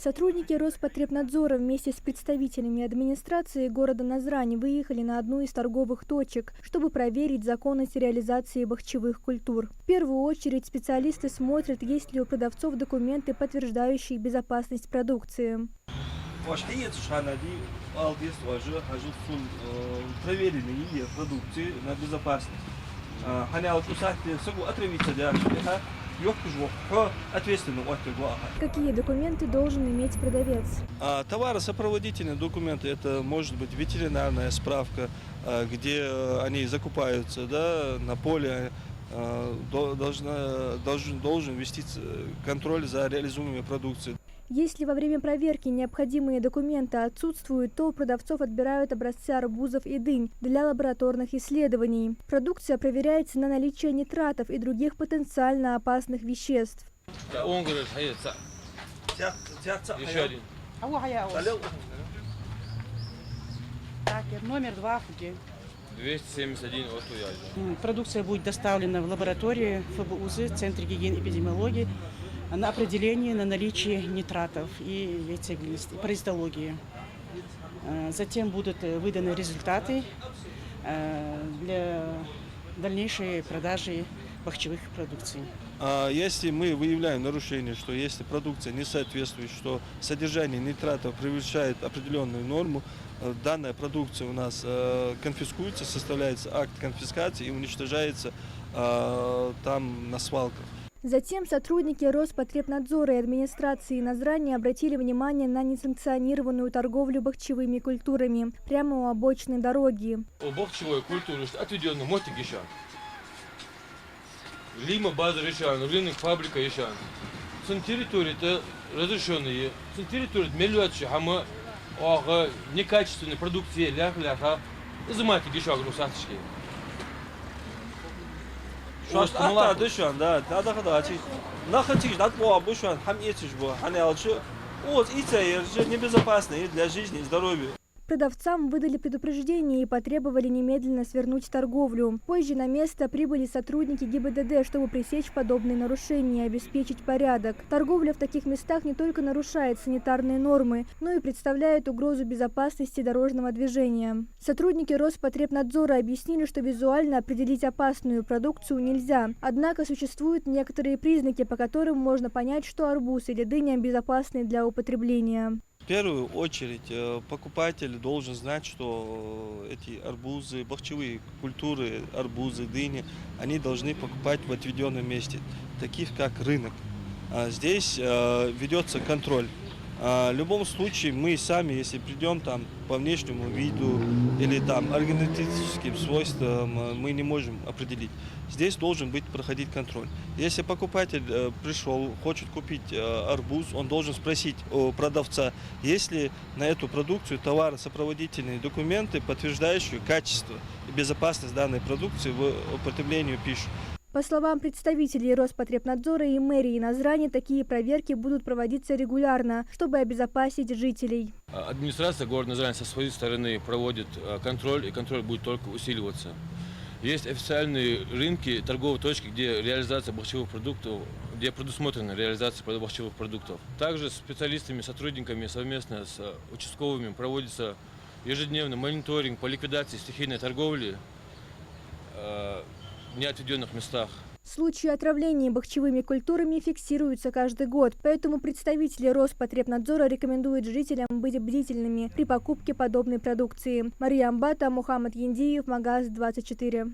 Сотрудники Роспотребнадзора вместе с представителями администрации города Назрань выехали на одну из торговых точек, чтобы проверить законность реализации бахчевых культур. В первую очередь специалисты смотрят, есть ли у продавцов документы, подтверждающие безопасность продукции. Проверенные продукции на безопасность. Какие документы должен иметь продавец? Товаросопроводительные документы — это может быть ветеринарная справка, где они закупаются, да, на поле. Должен вести контроль за реализуемой продукцией. Если во время проверки необходимые документы отсутствуют, то у продавцов отбирают образцы арбузов и дынь для лабораторных исследований. Продукция проверяется на наличие нитратов и других потенциально опасных веществ. Еще один. Так, номер 2. 271 от Уяза. Продукция будет доставлена в лабораторию ФБУЗ, Центр гигиены и эпидемиологии, на определение на наличие нитратов и яйцеглисты, паразитологии. Затем будут выданы результаты для дальнейшей продажи бахчевых продукций. Если мы выявляем нарушение, что если продукция не соответствует, что содержание нитратов превышает определенную норму, данная продукция у нас конфискуется, составляется акт конфискации и уничтожается там на свалках. Затем сотрудники Роспотребнадзора и администрации Назрани обратили внимание на несанкционированную торговлю бахчевыми культурами прямо у обочины дороги. Бахчевой культуры отведенный мотик еще. Лима база решан, рынок фабрика еще. Сын территории это разрешенные. Сын территории миллиардчи, хама некачественной продукции ляха изымайте еще грусаточки. Небезопасно и для жизни и здоровья. Продавцам выдали предупреждение и потребовали немедленно свернуть торговлю. Позже на место прибыли сотрудники ГИБДД, чтобы пресечь подобные нарушения и обеспечить порядок. Торговля в таких местах не только нарушает санитарные нормы, но и представляет угрозу безопасности дорожного движения. Сотрудники Роспотребнадзора объяснили, что визуально определить опасную продукцию нельзя. Однако существуют некоторые признаки, по которым можно понять, что арбуз или дыня безопасны для употребления. В первую очередь покупатель должен знать, что эти арбузы, бахчевые культуры, арбузы, дыни, они должны покупать в отведенном месте, таких как рынок. Здесь ведется контроль. В любом случае мы сами, если придем там по внешнему виду или там органическим свойствам, мы не можем определить. Здесь должен проходить контроль. Если покупатель пришел, хочет купить арбуз, он должен спросить у продавца, есть ли на эту продукцию товаросопроводительные документы, подтверждающие качество и безопасность данной продукции в употреблении пищи. По словам представителей Роспотребнадзора и мэрии Назрани, такие проверки будут проводиться регулярно, чтобы обезопасить жителей. Администрация города Назрань со своей стороны проводит контроль, и контроль будет только усиливаться. Есть официальные рынки, торговые точки, где реализация бахчевых продуктов, где предусмотрена реализация бахчевых продуктов. Также с специалистами, сотрудниками совместно с участковыми проводится ежедневный мониторинг по ликвидации стихийной торговли в неотведенных местах. Случаи отравления бахчевыми культурами фиксируются каждый год, поэтому представители Роспотребнадзора рекомендуют жителям быть бдительными при покупке подобной продукции. Мария Амбата, Мухаммад Яндиев, Магаз 24.